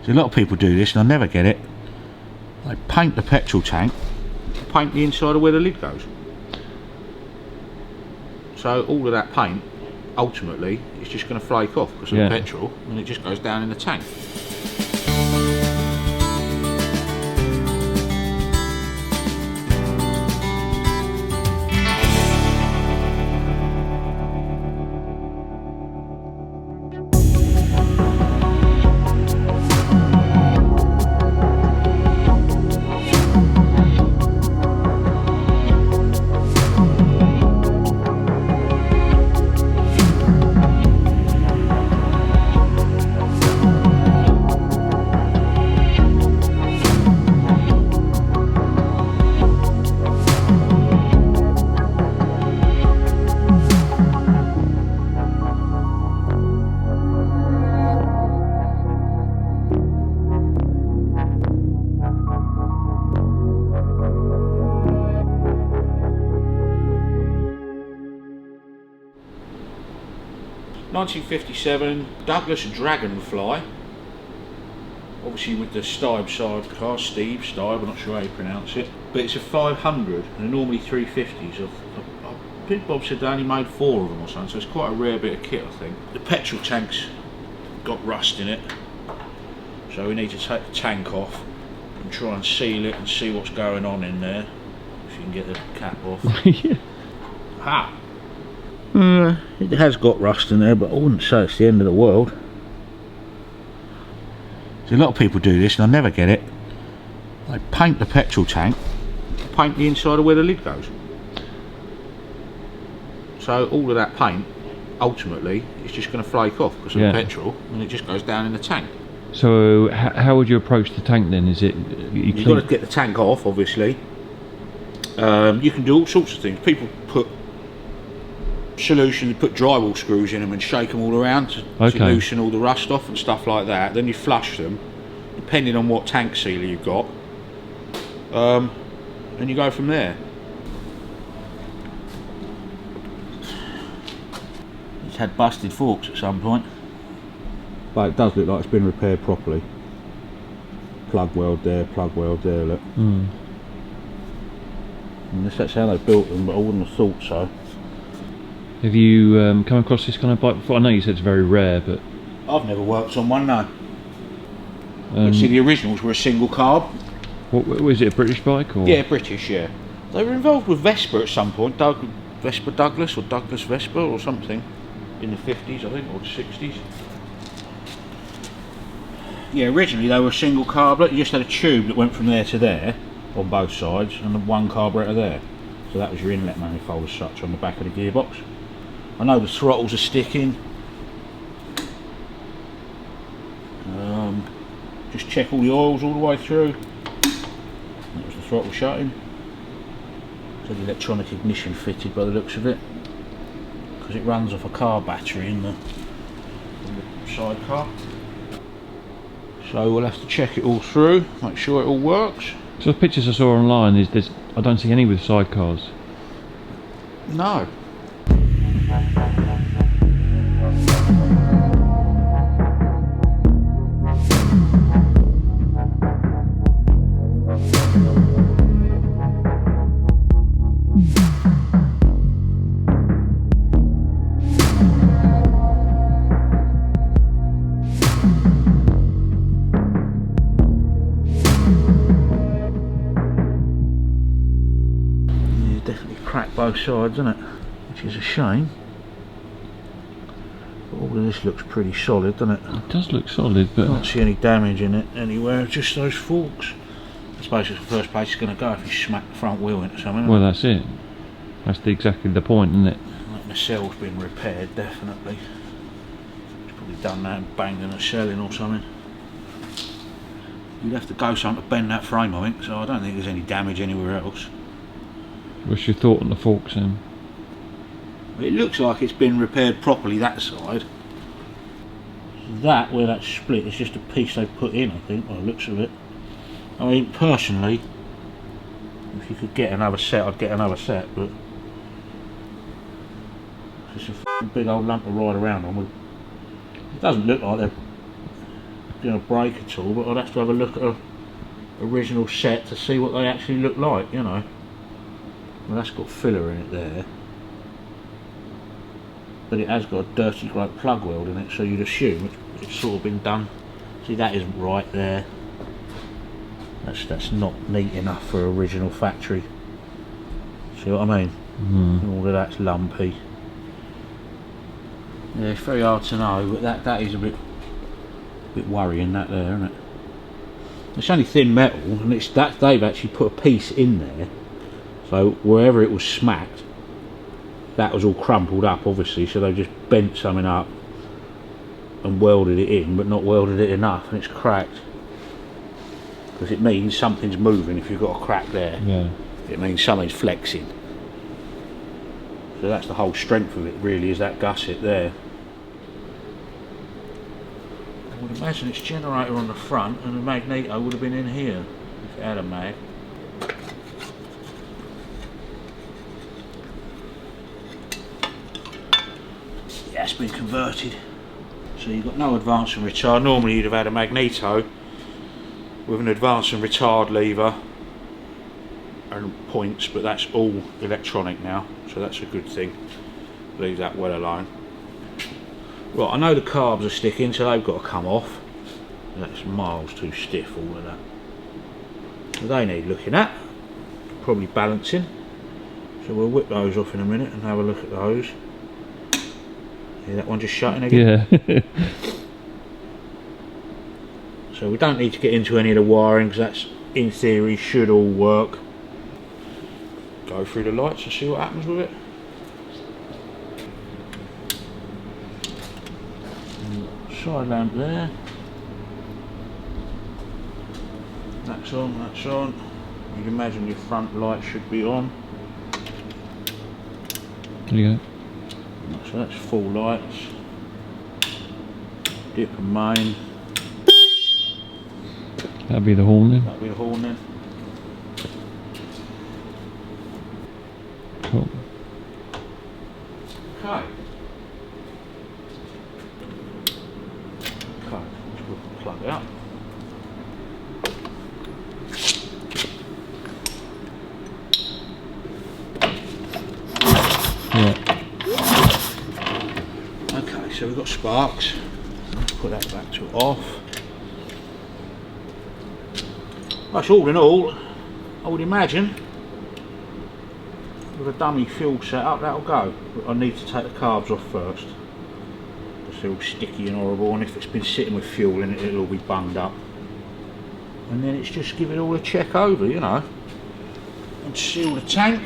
So a lot of people do this and I never get it. They paint the petrol tank, paint the inside of where the lid goes. So all of that paint, ultimately, is just going to flake off because of the petrol, and it just goes down in the tank. (1957) Douglas Dragonfly, obviously with the Stibe sidecar, Steve Stibe, I'm not sure how you pronounce it, but it's a 500 and normally 350s. I think Bob said they only made 4 of them or something, so it's quite a rare bit of kit, I think. The petrol tank's got rust in it, so we need to take the tank off and try and seal it and see what's going on in there, if you can get the cap off. Yeah. Ha! It has got rust in there, but I wouldn't say it's the end of the world. So a lot of people do this and I never get it. They paint the petrol tank, paint the inside of where the lid goes. So all of that paint, ultimately, is just going to flake off because of the petrol, and it just goes down in the tank. So how would you approach the tank then? Is it you've got to get the tank off, obviously. You can do all sorts of things. People put solutions, put drywall screws in them and shake them all around to loosen all the rust off and stuff like that. Then you flush them, depending on what tank sealer you've got, and you go from there. It's had busted forks at some point, but it does look like it's been repaired properly. Plug weld there, look. And that's how they built them, but I wouldn't have thought so. Have you come across this kind of bike before? I know you said it's very rare, but I've never worked on one, no. But see, the originals were a single carb. What was it, a British bike? Or? Yeah, British, yeah. They were involved with Vespa at some point, Vespa Douglas or Douglas Vespa or something, in the 50s, I think, or the 60s. Yeah, originally they were a single carburet. You just had a tube that went from there to there on both sides, and one carburetor there. So that was your inlet manifold as such on the back of the gearbox. I know the throttles are sticking. Just check all the oils all the way through. That was the throttle shutting. So the electronic ignition fitted by the looks of it, because it runs off a car battery in the sidecar. So we'll have to check it all through, make sure it all works. So the pictures I saw online, I don't see any with sidecars. No. Cracked both sides, isn't it? Which is a shame. But all of this looks pretty solid, doesn't it? It does look solid, but I can't see any damage in it anywhere, just those forks. I suppose it's the first place it's going to go if you smack the front wheel into something. Well, that's it. That's exactly the point, isn't it? Like the cell's been repaired, definitely. It's probably done that and banged a nacelle in or something. You'd have to go something to bend that frame, I think, so I don't think there's any damage anywhere else. What's your thought on the forks then? It looks like it's been repaired properly, that side. That, where that's split, is just a piece they've put in, I think, by the looks of it. I mean, personally, if you could get another set, I'd get another set, but it's a big old lump to ride around on. It doesn't look like they're going to break at all, but I'd have to have a look at a original set to see what they actually look like, you know. Well, that's got filler in it there, but it has got a dirty great plug weld in it, so you'd assume it's sort of been done. See, that isn't right there. That's not neat enough for original factory. See what I mean? And all of that's lumpy. Yeah, it's very hard to know, but that is a bit worrying, that there, isn't it? It's only thin metal, and it's that they've actually put a piece in there, so wherever it was smacked, that was all crumpled up, obviously, so they've just bent something up and welded it in, but not welded it enough, and it's cracked. Because it means something's moving. If you've got a crack there, yeah, it means something's flexing. So that's the whole strength of it, really, is that gusset there. I would imagine its generator on the front and the magneto would have been in here if it had a mag. Yeah, it's been converted. So you've got no advance and retard. Normally you'd have had a magneto with an advance and retard lever and points, but that's all electronic now, so that's a good thing. Leave that well alone. Right, I know the carbs are sticking, so they've got to come off. That's miles too stiff, all of that. So they need looking at, probably balancing. So we'll whip those off in a minute and have a look at those. See that one just shutting again? Yeah. So we don't need to get into any of the wiring, because that's, in theory, should all work. Go through the lights and see what happens with it. Side lamp there. That's on, that's on. You'd imagine your front light should be on. There you go. So that's full lights. Dip and main. That'd be the horn then. That'll be the horn then. Cool. Okay. Okay, let's plug it up. Yeah. Okay, so we've got sparks. Let's put that back to off. That's all in all, I would imagine, with a dummy fuel setup, that'll go. But I need to take the carbs off first. It's all sticky and horrible, and if it's been sitting with fuel in it, it'll all be bunged up. And then it's just give it all a check over, you know, and seal the tank.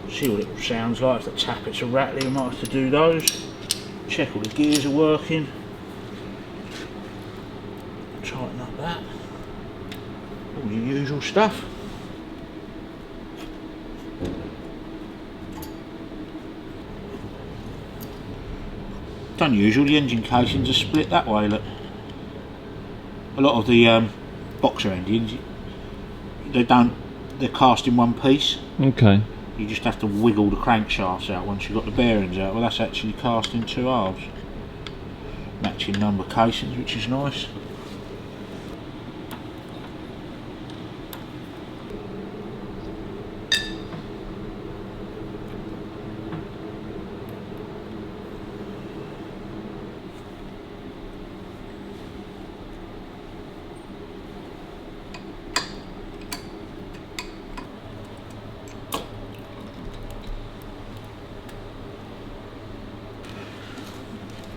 See what it sounds like. If the tappets are rattling, I might have to do those. Check all the gears are working. Tighten up that. All the usual stuff. It's unusual, the engine casings are split that way, look. A lot of the boxer engines, they're cast in one piece. Okay. You just have to wiggle the crankshafts out once you've got the bearings out. Well, that's actually cast in two halves. Matching number casings, which is nice.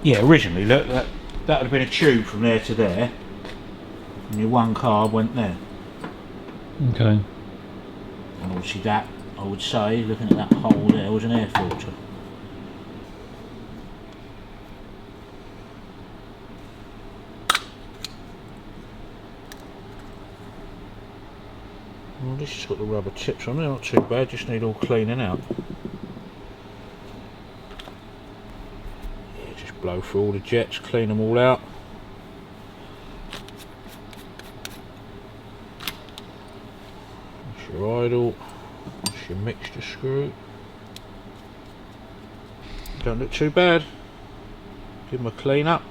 Yeah, originally, look, that would have been a tube from there to there, and your one carb went there. Okay. And obviously that, I would say, looking at that hole there, was an air filter. Well, this has got the rubber tips on there, not too bad, just need all cleaning out. Blow through all the jets, clean them all out. That's your idle, that's your mixture screw. Don't look too bad. Give them a clean up.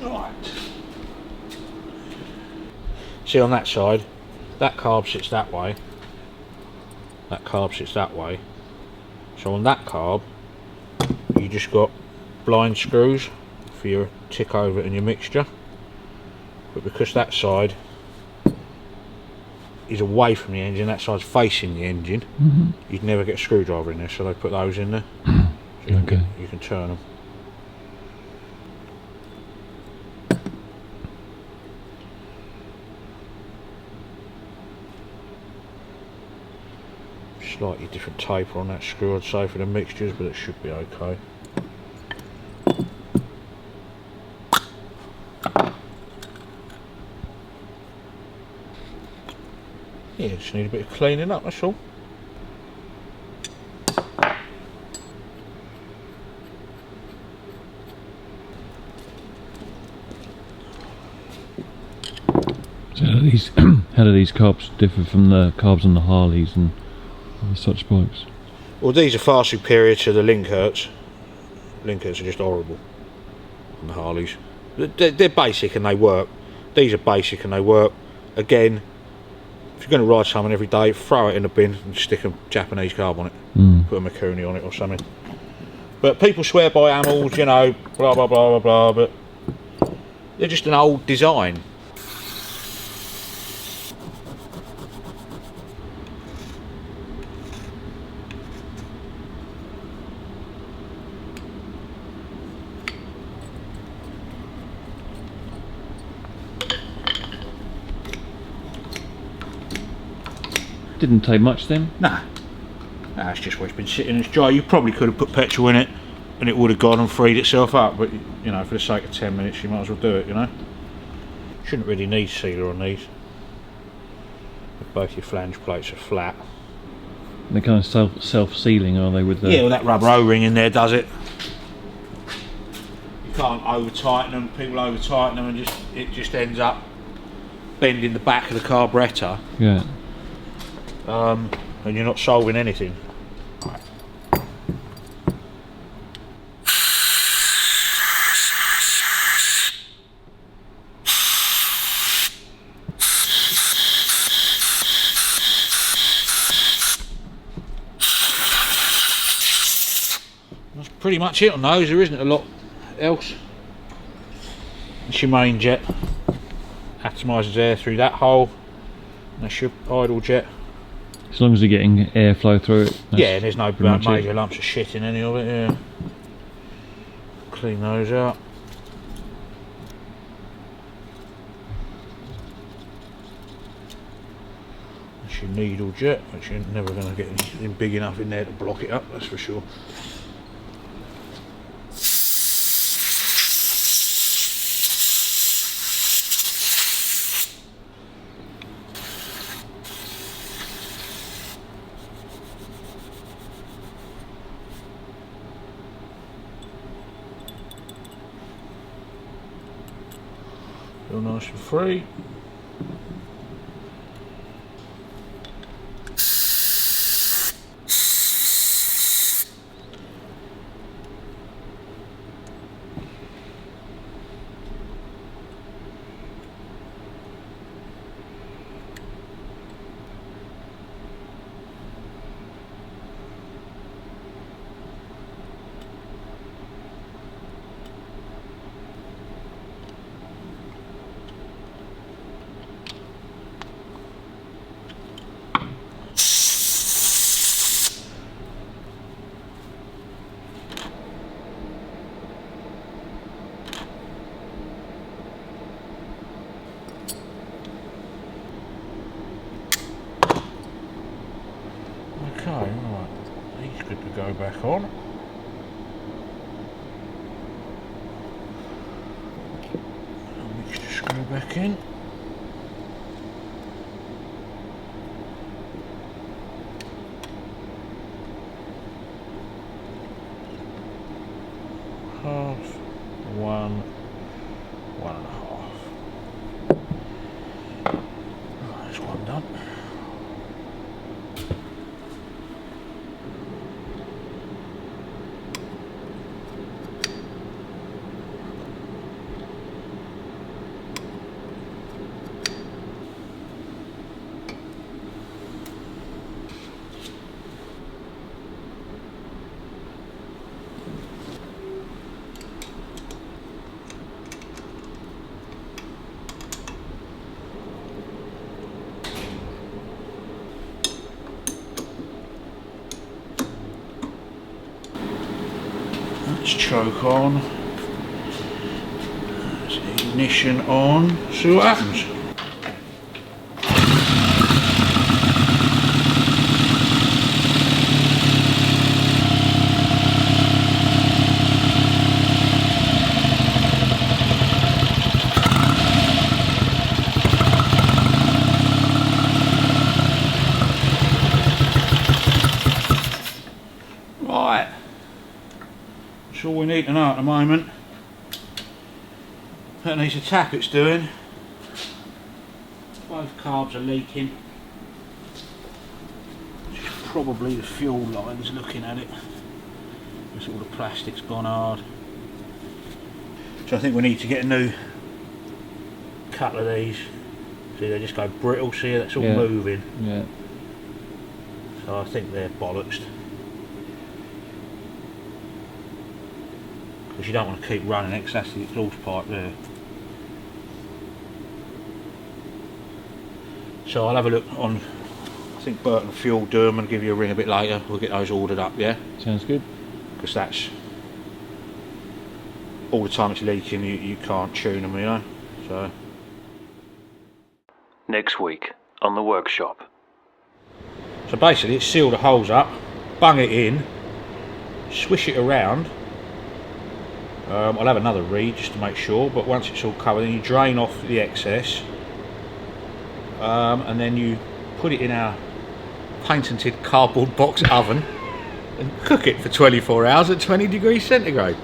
Right. See, on that side, that carb sits that way, that carb sits that way. So on that carb, you just got blind screws for your tick over and your mixture. But because that side is away from the engine, that side's facing the engine, you'd never get a screwdriver in there, so they put those in there. So you can turn them. Slightly different taper on that screw, I'd say, for the mixtures, but it should be okay. Yeah, just need a bit of cleaning up, that's all. So how do these carbs differ from the carbs on the Harleys and such bikes? Well, these are far superior to the Linkerts. Linkerts are just horrible on the Harleys. They're basic and they work. These are basic and they work. Again, if you're going to ride something every day, throw it in the bin and stick a Japanese carb on it. Put a Mikuni on it or something. But people swear by Hamels, you know, blah blah blah blah blah, but they're just an old design. Didn't take much then? Nah, it's just where it's been sitting and it's dry. You probably could have put petrol in it and it would have gone and freed itself up, but you know, for the sake of 10 minutes you might as well do it, you know. Shouldn't really need sealer on these. Both your flange plates are flat. They're kind of self-sealing, are they, with the... Yeah, well, that rubber O-ring in there does it. You can't over-tighten them. People over-tighten them and it just ends up bending the back of the carburettor. Yeah. And you're not solving anything. That's pretty much it on those. There isn't a lot else. It's your main jet. Atomises air through that hole. And that's your idle jet. As long as you're getting airflow through it. Yeah, and there's no major lumps of shit in any of it, yeah. Clean those out. That's your needle jet, which you're never going to get anything big enough in there to block it up, that's for sure. Feel nice and free. Okay, right, he's good to go back on. Mixture screw back in. done. Let's choke on. Let's ignition on. See what happens. Right. That's all we need to know at the moment. That needs a tap it's doing. Both carbs are leaking. Which is probably the fuel lines looking at it. Because all the plastic's gone hard. So I think we need to get a new couple of these. See, they just go brittle, see that's all moving. Yeah. So I think they're bollocks. Because you don't want to keep running it, because that's the exhaust pipe there. So I'll have a look on, I think Burton Fuel do them and give you a ring a bit later. We'll get those ordered up, yeah? Sounds good. Because that's, all the time it's leaking, you can't tune them, you know? So. Next week on the workshop. So basically it's seal the holes up, bung it in, swish it around. I'll have another read just to make sure, but once it's all covered, then you drain off the excess, and then you put it in our patented cardboard box oven and cook it for 24 hours at 20 degrees centigrade.